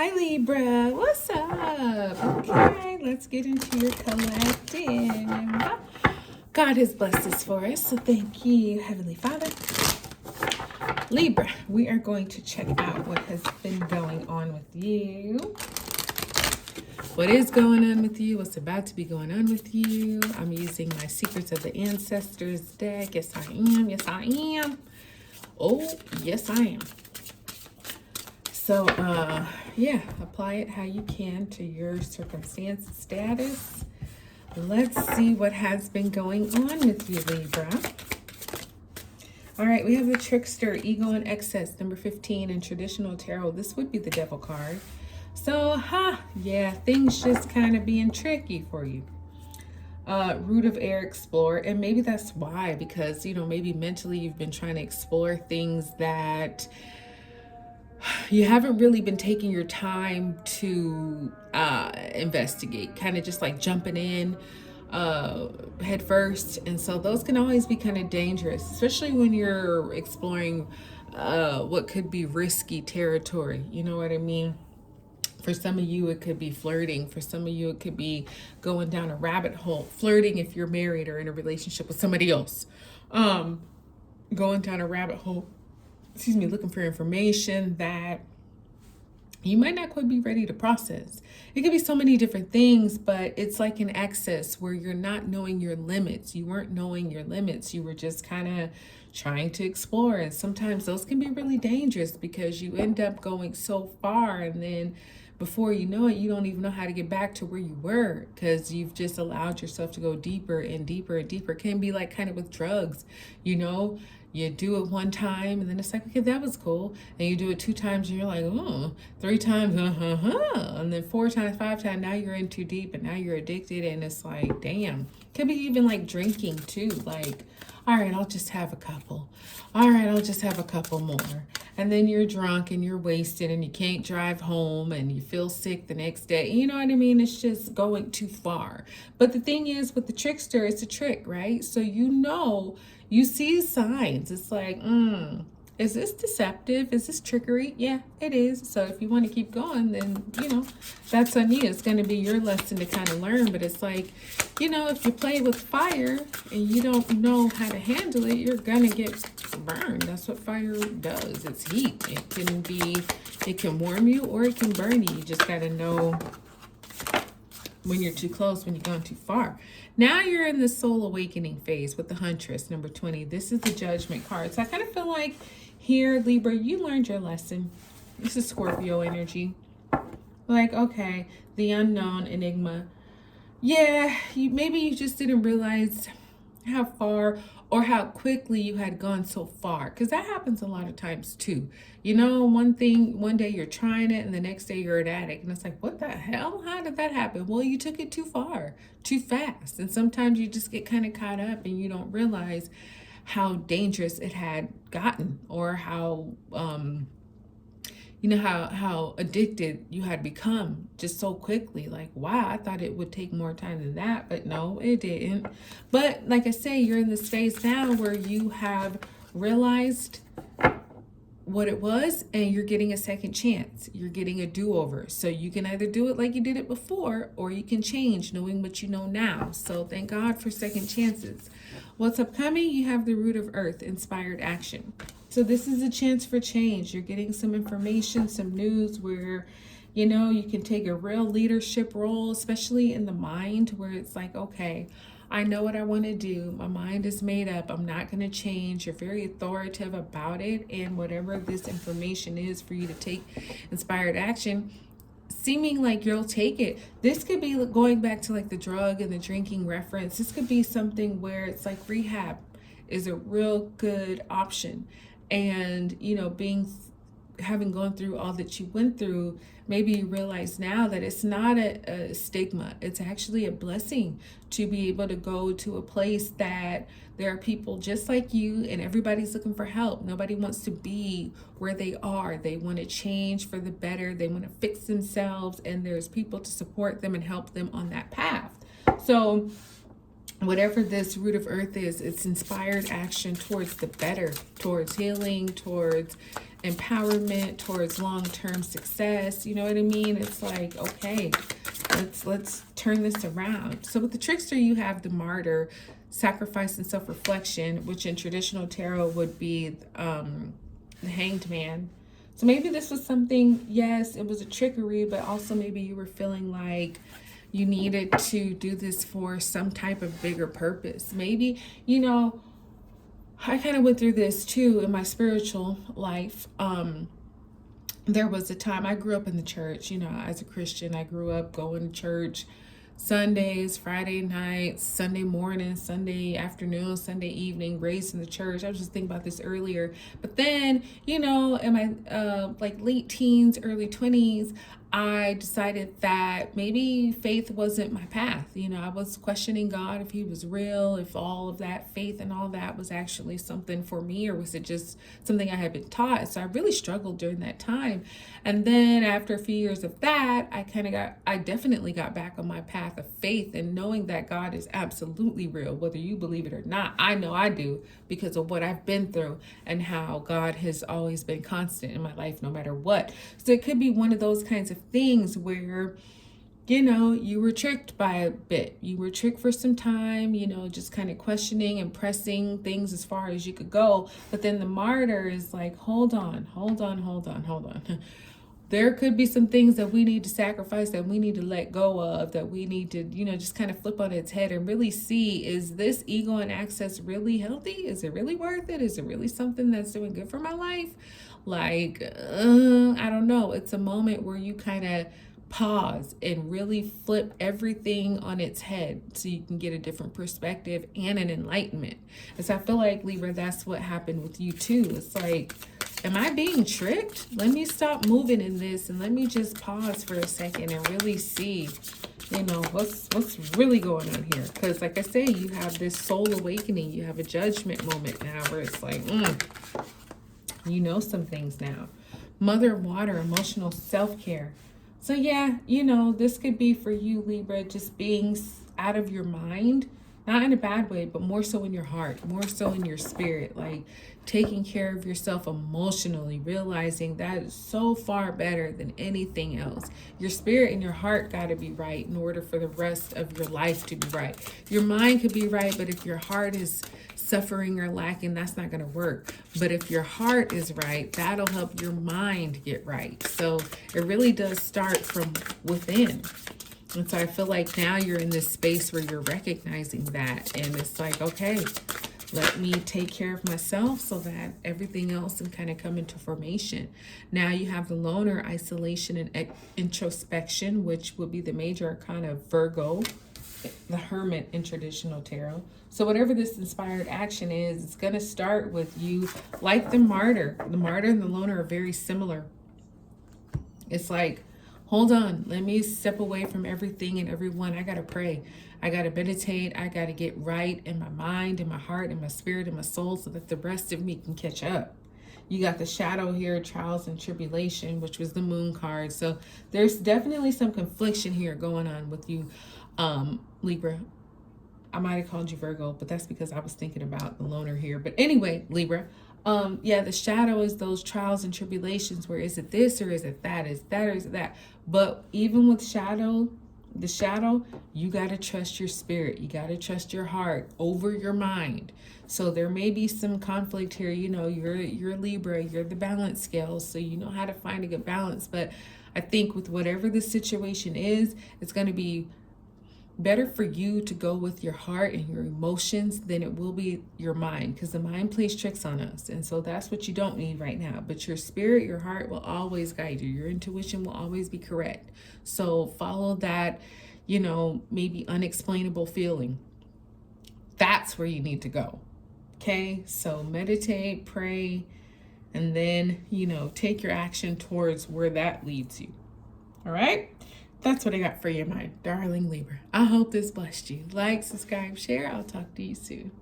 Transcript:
Hi Libra, what's up? Okay, let's get into your collective. God has blessed this for us, so thank you, Heavenly Father. Libra, we are going to check out what has been going on with you. What is going on with you? What's about to be going on with you? I'm using my Secrets of the Ancestors deck. Yes, I am. Yes, I am. Oh, yes, I am. So, yeah, apply it how you can to your circumstance status. Let's see what has been going on with you, Libra. All right, we have the Trickster, Ego and Excess, number 15 in traditional tarot. This would be the Devil card. So, yeah, things just kind of being tricky for you. Root of Air, Explore, and maybe that's why, because, you know, maybe mentally you've been trying to explore things that you haven't really been taking your time to investigate, kind of just like jumping in head first. And so those can always be kind of dangerous, especially when you're exploring what could be risky territory. You know what I mean? For some of you, it could be flirting. For some of you, it could be going down a rabbit hole. Flirting if you're married or in a relationship with somebody else. Going down a rabbit hole, looking for information that you might not quite be ready to process. It could be so many different things, but it's like an excess where you're not knowing your limits. You weren't knowing your limits. You were just kind of trying to explore. And sometimes those can be really dangerous because you end up going so far, and then before you know it, you don't even know how to get back to where you were because you've just allowed yourself to go deeper and deeper and deeper. It can be like kind of with drugs, you know? You do it one time and then it's like, okay, that was cool. And you do it 2 times and you're like, oh, 3 times, and then 4 times, 5 times, now you're in too deep and now you're addicted. And it's like, damn. Could be even like drinking too. Like, all right, I'll just have a couple. All right, I'll just have a couple more. And then you're drunk and you're wasted and you can't drive home and you feel sick the next day. You know what I mean? It's just going too far. But the thing is, with the trickster, it's a trick, right? So you see signs. It's like, is this deceptive? Is this trickery? Yeah, it is. So if you want to keep going, then, that's on you. It's going to be your lesson to kind of learn. But it's like, if you play with fire and you don't know how to handle it, you're going to get burned. That's what fire does. It's heat. It can warm you or it can burn you. You just got to know when you're too close, when you're going too far. Now you're in the soul awakening phase with the Huntress, number 20. This is the Judgment card. So I kind of feel like here, Libra, you learned your lesson. This is Scorpio energy. Like, okay, the unknown, enigma. Yeah, maybe you just didn't realize how far or how quickly you had gone so far, because that happens a lot of times too. One day you're trying it and the next day you're an addict, and it's like, what the hell? How did that happen? Well, you took it too far, too fast. And sometimes you just get kind of caught up and you don't realize how dangerous it had gotten, or how how addicted you had become just so quickly. Like, wow, I thought it would take more time than that, but no, it didn't. But like I say, you're in this phase now where you have realized what it was and you're getting a second chance. You're getting a do-over. So you can either do it like you did it before, or you can change knowing what you know now. So thank God for second chances. What's upcoming? You have the Root of Earth, Inspired Action. So this is a chance for change. You're getting some information, some news where, you can take a real leadership role, especially in the mind, where it's like, okay, I know what I want to do. My mind is made up. I'm not going to change. You're very authoritative about it. And whatever this information is for you to take inspired action, seeming like you'll take it. This could be going back to like the drug and the drinking reference. This could be something where it's like rehab is a real good option. And, having gone through all that you went through, maybe you realize now that it's not a stigma. It's actually a blessing to be able to go to a place that there are people just like you and everybody's looking for help. Nobody wants to be where they are. They want to change for the better. They want to fix themselves, and there's people to support them and help them on that path. So whatever this Root of Earth is, it's inspired action towards the better, towards healing, towards empowerment, towards long-term success. You know what I mean? It's like, okay, let's turn this around. So with the trickster, you have the martyr, sacrifice and self-reflection, which in traditional tarot would be the hanged man. So maybe this was something, yes, it was a trickery, but also maybe you were feeling like you needed to do this for some type of bigger purpose. Maybe, you know, I kind of went through this too in my spiritual life. There was a time I grew up in the church, you know, as a Christian. I grew up going to church Sundays, Friday nights, Sunday morning, Sunday afternoon, Sunday evening, raised in the church. I was just thinking about this earlier. But then, you know, in my like late teens, early 20s, I decided that maybe faith wasn't my path. You know, I was questioning God, if he was real, if all of that faith and all that was actually something for me, or was it just something I had been taught? So I really struggled during that time. And then after a few years of that, I definitely got back on my path of faith, and knowing that God is absolutely real, whether you believe it or not. I know I do, because of what I've been through and how God has always been constant in my life, no matter what. So it could be one of those kinds of things where, you know, you were tricked by a bit. You were tricked for some time, you know, just kind of questioning and pressing things as far as you could go. But then the martyr is like, hold on. There could be some things that we need to sacrifice, that we need to let go of, that we need to, you know, just kind of flip on its head and really see, is this ego and access really healthy? Is it really worth it? Is it really something that's doing good for my life? Like, I don't know. It's a moment where you kind of pause and really flip everything on its head so you can get a different perspective and an enlightenment. And so I feel like, Libra, that's what happened with you too. It's like, am I being tricked? Let me stop moving in this and let me just pause for a second and really see, you know, what's really going on here. Because like I say, you have this soul awakening. You have a judgment moment now where it's like, you know some things now. Mother of water, emotional self-care. So yeah, you know, this could be for you, Libra, just being out of your mind, not in a bad way, but more so in your heart, more so in your spirit, like taking care of yourself emotionally, realizing that is so far better than anything else. Your spirit and your heart got to be right in order for the rest of your life to be right. Your mind could be right, but if your heart is suffering or lacking, that's not going to work. But if your heart is right, that'll help your mind get right. So it really does start from within. And so I feel like now you're in this space where you're recognizing that. And it's like, okay, let me take care of myself so that everything else can kind of come into formation. Now you have the loner, isolation, and introspection, which would be the major arcana of Virgo, the hermit in traditional tarot. So whatever this inspired action is, it's going to start with you like the martyr. The martyr and the loner are very similar. It's like, hold on, let me step away from everything and everyone. I got to pray. I got to meditate. I got to get right in my mind, in my heart, in my spirit, in my soul, so that the rest of me can catch up. You got the shadow here, trials and tribulation, which was the moon card. So there's definitely some confliction here going on with you, Libra. I might have called you Virgo, but that's because I was thinking about the loner here. But anyway, Libra, yeah, the shadow is those trials and tribulations where is it this or is it that? Is that or is it that? But even with the shadow, you got to trust your spirit. You got to trust your heart over your mind. So there may be some conflict here. You know, you're Libra, you're the balance scale, so you know how to find a good balance. But I think with whatever the situation is, it's going to be better for you to go with your heart and your emotions than it will be your mind, because the mind plays tricks on us. And so that's what you don't need right now. But your spirit, your heart will always guide you. Your intuition will always be correct. So follow that, you know, maybe unexplainable feeling. That's where you need to go. Okay, so meditate, pray, and then, you know, take your action towards where that leads you. All right? That's what I got for you, my darling Libra. I hope this blessed you. Like, subscribe, share. I'll talk to you soon.